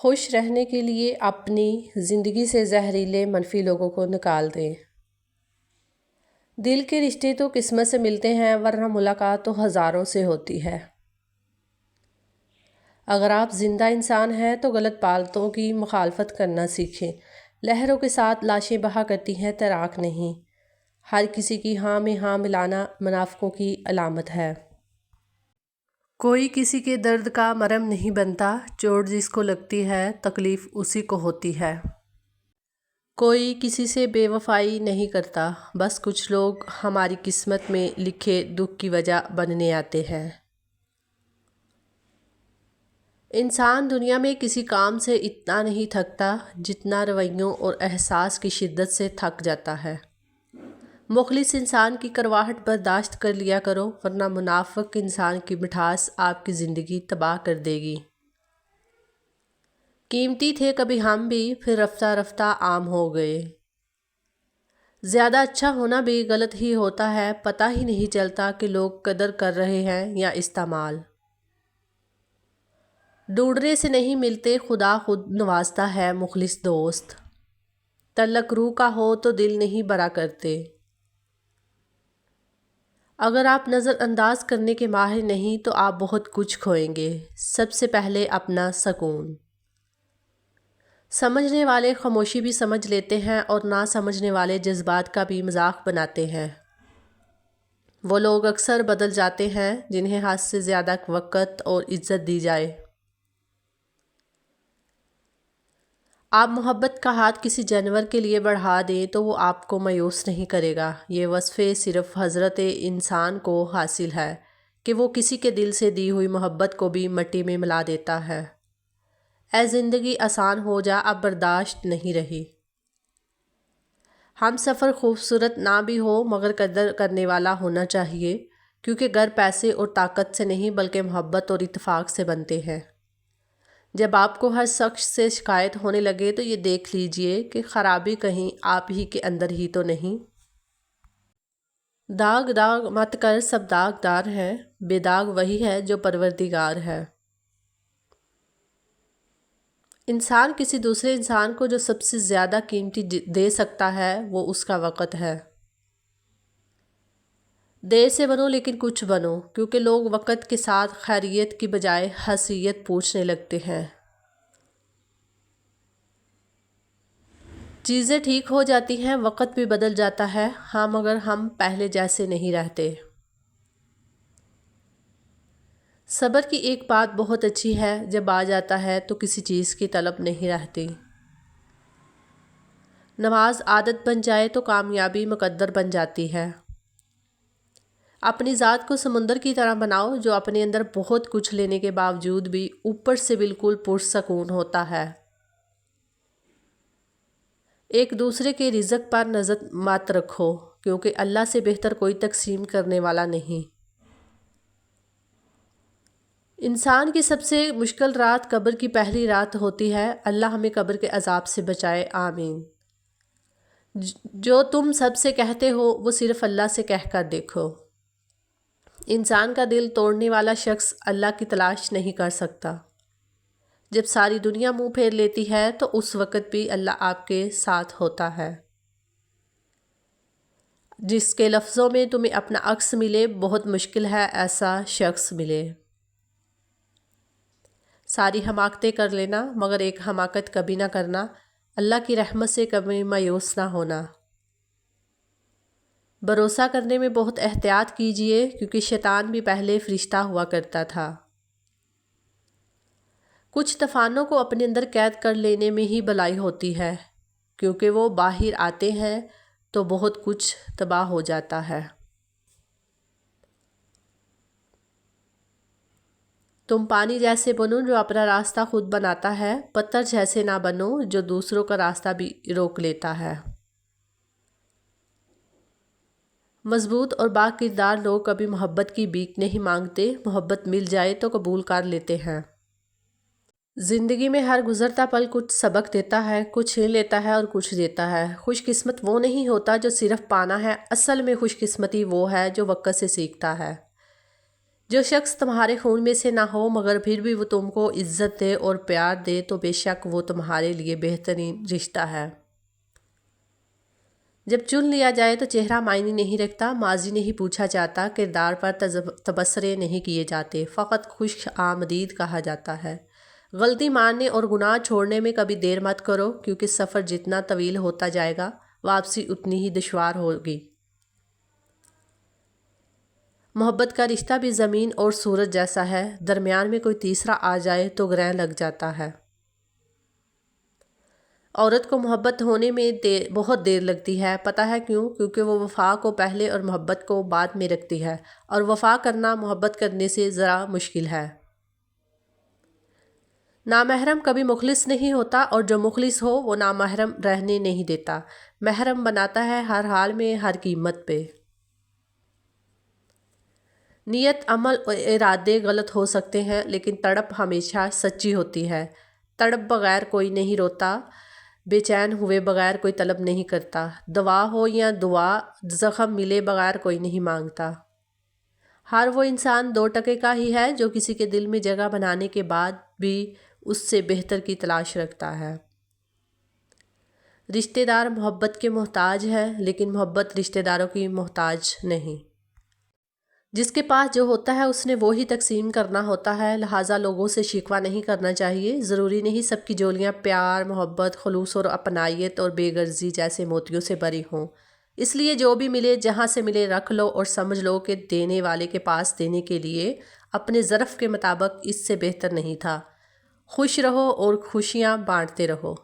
خوش رہنے کے لیے اپنی زندگی سے زہریلے منفی لوگوں کو نکال دیں۔ دل کے رشتے تو قسمت سے ملتے ہیں، ورنہ ملاقات تو ہزاروں سے ہوتی ہے۔ اگر آپ زندہ انسان ہیں تو غلط باتوں کی مخالفت کرنا سیکھیں۔ لہروں کے ساتھ لاشیں بہا کرتی ہیں، تیراک نہیں۔ ہر کسی کی ہاں میں ہاں ملانا منافقوں کی علامت ہے۔ کوئی کسی کے درد کا مرہم نہیں بنتا، چوٹ جس کو لگتی ہے تکلیف اسی کو ہوتی ہے۔ کوئی کسی سے بے وفائی نہیں کرتا، بس کچھ لوگ ہماری قسمت میں لکھے دکھ کی وجہ بننے آتے ہیں۔ انسان دنیا میں کسی کام سے اتنا نہیں تھکتا جتنا رویوں اور احساس کی شدت سے تھک جاتا ہے۔ مخلص انسان کی کڑواہٹ برداشت کر لیا کرو، ورنہ منافق انسان کی مٹھاس آپ کی زندگی تباہ کر دے گی۔ قیمتی تھے کبھی ہم بھی، پھر رفتہ رفتہ عام ہو گئے۔ زیادہ اچھا ہونا بھی غلط ہی ہوتا ہے، پتہ ہی نہیں چلتا کہ لوگ قدر کر رہے ہیں یا استعمال۔ ڈھونڈنے سے نہیں ملتے، خدا خود نوازتا ہے مخلص دوست۔ تعلق روح کا ہو تو دل نہیں بھرا کرتے۔ اگر آپ نظر انداز کرنے کے ماہر نہیں تو آپ بہت کچھ کھوئیں گے۔ سب سے پہلے اپنا سکون۔ سمجھنے والے خاموشی بھی سمجھ لیتے ہیں اور نہ سمجھنے والے جذبات کا بھی مذاق بناتے ہیں۔ وہ لوگ اکثر بدل جاتے ہیں جنہیں حد سے زیادہ وقت اور عزت دی جائے۔ آپ محبت کا ہاتھ کسی جانور کے لیے بڑھا دیں تو وہ آپ کو مایوس نہیں کرے گا۔ یہ وصف صرف حضرت انسان کو حاصل ہے کہ وہ کسی کے دل سے دی ہوئی محبت کو بھی مٹی میں ملا دیتا ہے۔ اے زندگی آسان ہو جا، اب برداشت نہیں رہی۔ ہم سفر خوبصورت نہ بھی ہو مگر قدر کرنے والا ہونا چاہیے، کیونکہ گھر پیسے اور طاقت سے نہیں بلکہ محبت اور اتفاق سے بنتے ہیں۔ جب آپ کو ہر شخص سے شکایت ہونے لگے تو یہ دیکھ لیجئے کہ خرابی کہیں آپ ہی کے اندر ہی تو نہیں۔ داغ داغ مت کر، سب داغدار ہیں، بے داغ وہی ہے جو پروردگار ہے۔ انسان کسی دوسرے انسان کو جو سب سے زیادہ قیمتی دے سکتا ہے وہ اس کا وقت ہے۔ دیر سے بنو لیکن کچھ بنو، کیونکہ لوگ وقت کے ساتھ خیریت کی بجائے حیثیت پوچھنے لگتے ہیں۔ چیزیں ٹھیک ہو جاتی ہیں، وقت بھی بدل جاتا ہے، ہاں مگر ہم پہلے جیسے نہیں رہتے۔ صبر کی ایک بات بہت اچھی ہے، جب آ جاتا ہے تو کسی چیز کی طلب نہیں رہتی۔ نماز عادت بن جائے تو کامیابی مقدر بن جاتی ہے۔ اپنی ذات کو سمندر کی طرح بناؤ جو اپنے اندر بہت کچھ لینے کے باوجود بھی اوپر سے بالکل پرسکون ہوتا ہے۔ ایک دوسرے کے رزق پر نظر مت رکھو، کیونکہ اللہ سے بہتر کوئی تقسیم کرنے والا نہیں۔ انسان کی سب سے مشکل رات قبر کی پہلی رات ہوتی ہے۔ اللہ ہمیں قبر کے عذاب سے بچائے، آمین۔ جو تم سب سے کہتے ہو وہ صرف اللہ سے کہہ کر دیکھو۔ انسان کا دل توڑنے والا شخص اللہ کی تلاش نہیں کر سکتا۔ جب ساری دنیا منہ پھیر لیتی ہے تو اس وقت بھی اللہ آپ کے ساتھ ہوتا ہے۔ جس کے لفظوں میں تمہیں اپنا عکس ملے، بہت مشکل ہے ایسا شخص ملے۔ ساری حماقتیں کر لینا مگر ایک حماقت کبھی نہ کرنا، اللہ کی رحمت سے کبھی مایوس نہ ہونا۔ بھروسہ کرنے میں بہت احتیاط کیجئے، کیونکہ شیطان بھی پہلے فرشتہ ہوا کرتا تھا۔ کچھ طوفانوں کو اپنے اندر قید کر لینے میں ہی بھلائی ہوتی ہے، کیونکہ وہ باہر آتے ہیں تو بہت کچھ تباہ ہو جاتا ہے۔ تم پانی جیسے بنو جو اپنا راستہ خود بناتا ہے، پتھر جیسے نہ بنو جو دوسروں کا راستہ بھی روک لیتا ہے۔ مضبوط اور با کردار لوگ کبھی محبت کی بھیک نہیں مانگتے، محبت مل جائے تو قبول کر لیتے ہیں۔ زندگی میں ہر گزرتا پل کچھ سبق دیتا ہے، کچھ چھین لیتا ہے اور کچھ دیتا ہے۔ خوش قسمت وہ نہیں ہوتا جو صرف پانا ہے، اصل میں خوش قسمتی وہ ہے جو وقت سے سیکھتا ہے۔ جو شخص تمہارے خون میں سے نہ ہو مگر پھر بھی وہ تم کو عزت دے اور پیار دے تو بے شک وہ تمہارے لیے بہترین رشتہ ہے۔ جب چن لیا جائے تو چہرہ معنی نہیں رکھتا، ماضی نہیں پوچھا جاتا، کردار پر تبصرے نہیں کیے جاتے، فقط خوش آمدید کہا جاتا ہے۔ غلطی ماننے اور گناہ چھوڑنے میں کبھی دیر مت کرو، کیونکہ سفر جتنا طویل ہوتا جائے گا واپسی اتنی ہی دشوار ہوگی۔ محبت کا رشتہ بھی زمین اور سورج جیسا ہے، درمیان میں کوئی تیسرا آ جائے تو گرہ لگ جاتا ہے۔ عورت کو محبت ہونے میں بہت دیر لگتی ہے، پتہ ہے کیوں؟ کیونکہ وہ وفا کو پہلے اور محبت کو بعد میں رکھتی ہے، اور وفا کرنا محبت کرنے سے ذرا مشکل ہے۔ نامحرم کبھی مخلص نہیں ہوتا، اور جو مخلص ہو وہ نامحرم رہنے نہیں دیتا، محرم بناتا ہے ہر حال میں، ہر قیمت پہ۔ نیت، عمل اور ارادے غلط ہو سکتے ہیں، لیکن تڑپ ہمیشہ سچی ہوتی ہے۔ تڑپ بغیر کوئی نہیں روتا، بے چین ہوئے بغیر کوئی طلب نہیں کرتا، دوا ہو یا دعا، زخم ملے بغیر کوئی نہیں مانگتا۔ ہر وہ انسان 2 کا ہی ہے جو کسی کے دل میں جگہ بنانے کے بعد بھی اس سے بہتر کی تلاش رکھتا ہے۔ رشتہ دار محبت کے محتاج ہے، لیکن محبت رشتہ داروں کی محتاج نہیں۔ جس کے پاس جو ہوتا ہے اس نے وہی تقسیم کرنا ہوتا ہے، لہٰذا لوگوں سے شکوہ نہیں کرنا چاہیے۔ ضروری نہیں سب کی جولیاں پیار، محبت، خلوص اور اپنائیت اور بے غرضی جیسے موتیوں سے بھری ہوں۔ اس لیے جو بھی ملے، جہاں سے ملے رکھ لو، اور سمجھ لو کہ دینے والے کے پاس دینے کے لیے اپنے ظرف کے مطابق اس سے بہتر نہیں تھا۔ خوش رہو اور خوشیاں بانٹتے رہو۔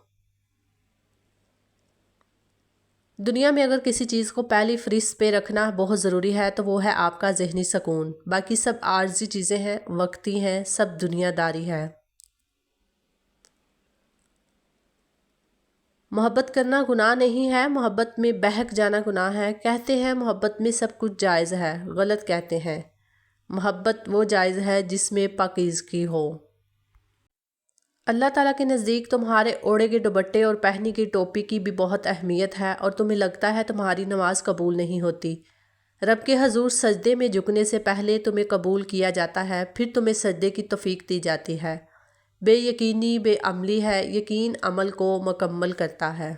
دنیا میں اگر کسی چیز کو پہلی فہرست پہ رکھنا بہت ضروری ہے تو وہ ہے آپ کا ذہنی سکون۔ باقی سب عارضی چیزیں ہیں، وقتی ہیں، سب دنیا داری ہے۔ محبت کرنا گناہ نہیں ہے، محبت میں بہک جانا گناہ ہے۔ کہتے ہیں محبت میں سب کچھ جائز ہے، غلط کہتے ہیں۔ محبت وہ جائز ہے جس میں پاکیزگی ہو۔ اللہ تعالیٰ کے نزدیک تمہارے اوڑھے کے دوپٹے اور پہنی کی ٹوپی کی بھی بہت اہمیت ہے، اور تمہیں لگتا ہے تمہاری نماز قبول نہیں ہوتی۔ رب کے حضور سجدے میں جھکنے سے پہلے تمہیں قبول کیا جاتا ہے، پھر تمہیں سجدے کی توفیق دی جاتی ہے۔ بے یقینی بے عملی ہے، یقین عمل کو مکمل کرتا ہے۔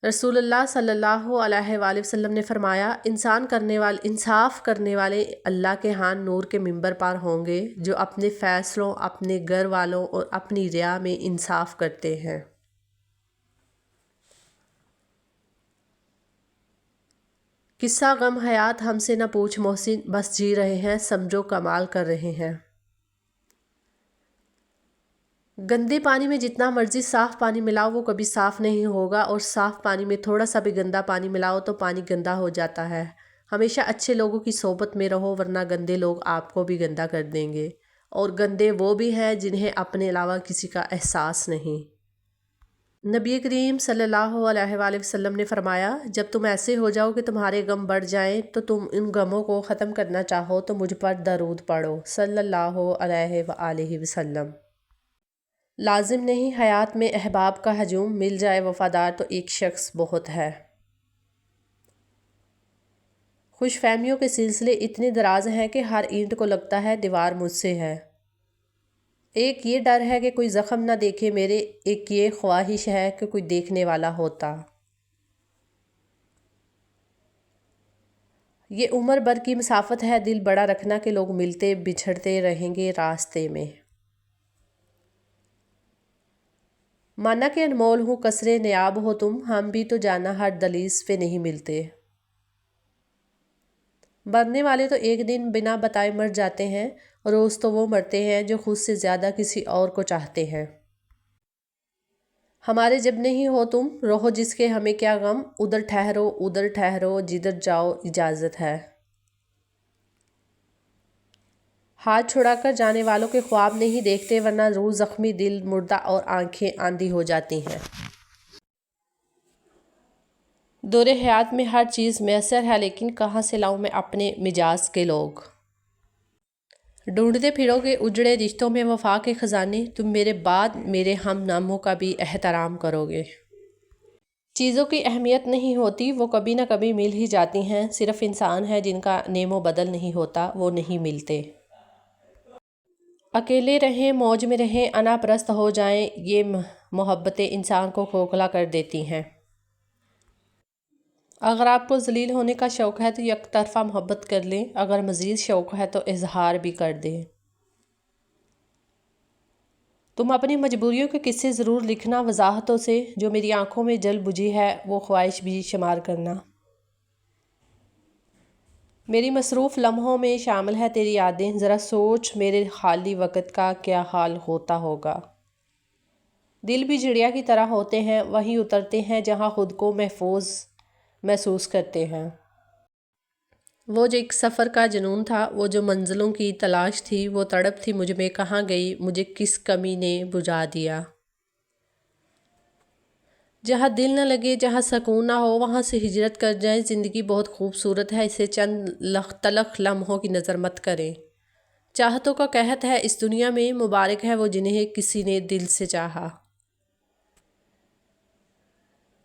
رسول اللہ صلی اللہ علیہ وآلہ وسلم نے فرمایا، انصاف کرنے والے اللہ کے ہاں نور کے منبر پر ہوں گے، جو اپنے فیصلوں، اپنے گھر والوں اور اپنی رعا میں انصاف کرتے ہیں۔ قصہ غم حیات ہم سے نہ پوچھ محسن، بس جی رہے ہیں، سمجھو کمال کر رہے ہیں۔ گندے پانی میں جتنا مرضی صاف پانی ملاؤ وہ کبھی صاف نہیں ہوگا، اور صاف پانی میں تھوڑا سا بھی گندا پانی ملاؤ تو پانی گندا ہو جاتا ہے۔ ہمیشہ اچھے لوگوں کی صحبت میں رہو، ورنہ گندے لوگ آپ کو بھی گندا کر دیں گے، اور گندے وہ بھی ہیں جنہیں اپنے علاوہ کسی کا احساس نہیں۔ نبی کریم صلی اللہ علیہ وآلہ وسلم نے فرمایا، جب تم ایسے ہو جاؤ کہ تمہارے غم بڑھ جائیں تو تم ان غموں کو ختم کرنا چاہو تو مجھ پر درود پڑھو صلی اللہ علیہ وآلہ وسلم۔ لازم نہیں حیات میں احباب کا ہجوم، مل جائے وفادار تو ایک شخص بہت ہے۔ خوش فہمیوں کے سلسلے اتنے دراز ہیں کہ ہر اینٹ کو لگتا ہے دیوار مجھ سے ہے۔ ایک یہ ڈر ہے کہ کوئی زخم نہ دیکھے میرے، ایک یہ خواہش ہے کہ کوئی دیکھنے والا ہوتا۔ یہ عمر بھر کی مسافت ہے دل بڑا رکھنا کہ لوگ ملتے بچھڑتے رہیں گے راستے میں۔ مانا کہ انمول ہوں کثرے نیاب ہو تم، ہم بھی تو جانا ہر دہلیز پہ نہیں ملتے۔ مرنے والے تو ایک دن بنا بتائے مر جاتے ہیں، روز تو وہ مرتے ہیں جو خود سے زیادہ کسی اور کو چاہتے ہیں۔ ہمارے جب نہیں ہو تم، رہو جس کے ہمیں کیا غم، ادھر ٹھہرو جدھر جاؤ اجازت ہے۔ ہاتھ چھڑا کر جانے والوں کے خواب نہیں دیکھتے، ورنہ روح زخمی، دل مردہ اور آنکھیں آندھی ہو جاتی ہیں۔ دور حیات میں ہر چیز میسر ہے، لیکن کہاں سے لاؤں میں اپنے مجاز کے لوگ۔ ڈھونڈتے پھرو گے اجڑے رشتوں میں وفا کے خزانے، تم میرے بعد میرے ہم ناموں کا بھی احترام کرو گے۔ چیزوں کی اہمیت نہیں ہوتی، وہ کبھی نہ کبھی مل ہی جاتی ہیں، صرف انسان ہے جن کا نیم و بدل نہیں ہوتا، وہ نہیں ملتے۔ اکیلے رہیں، موج میں رہیں، انا پرست ہو جائیں، یہ محبتیں انسان کو کھوکھلا کر دیتی ہیں۔ اگر آپ کو ذلیل ہونے کا شوق ہے تو یک طرفہ محبت کر لیں، اگر مزید شوق ہے تو اظہار بھی کر دیں۔ تم اپنی مجبوریوں کے قصے ضرور لکھنا وضاحتوں سے، جو میری آنکھوں میں جل بجھی ہے وہ خواہش بھی شمار کرنا۔ میری مصروف لمحوں میں شامل ہے تیری یادیں، ذرا سوچ میرے خالی وقت کا کیا حال ہوتا ہوگا۔ دل بھی چڑیا کی طرح ہوتے ہیں، وہیں اترتے ہیں جہاں خود کو محفوظ محسوس کرتے ہیں۔ وہ جو ایک سفر کا جنون تھا، وہ جو منزلوں کی تلاش تھی، وہ تڑپ تھی مجھ میں کہاں گئی، مجھے کس کمی نے بجھا دیا۔ جہاں دل نہ لگے، جہاں سکون نہ ہو، وہاں سے ہجرت کر جائیں۔ زندگی بہت خوبصورت ہے، اسے چند تلخ لمحوں کی نظر مت کریں۔ چاہتوں کا قحط ہے اس دنیا میں، مبارک ہے وہ جنہیں کسی نے دل سے چاہا۔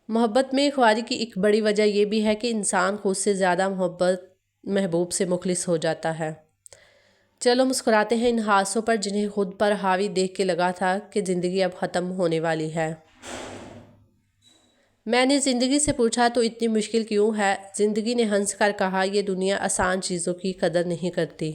محبت میں خواری کی ایک بڑی وجہ یہ بھی ہے کہ انسان خود سے زیادہ محبوب سے مخلص ہو جاتا ہے۔ چلو مسکراتے ہیں ان حادثوں پر جنہیں خود پر حاوی دیکھ کے لگا تھا کہ زندگی اب ختم ہونے والی ہے۔ میں نے زندگی سے پوچھا تو اتنی مشکل کیوں ہے؟ زندگی نے ہنس کر کہا، یہ دنیا آسان چیزوں کی قدر نہیں کرتی۔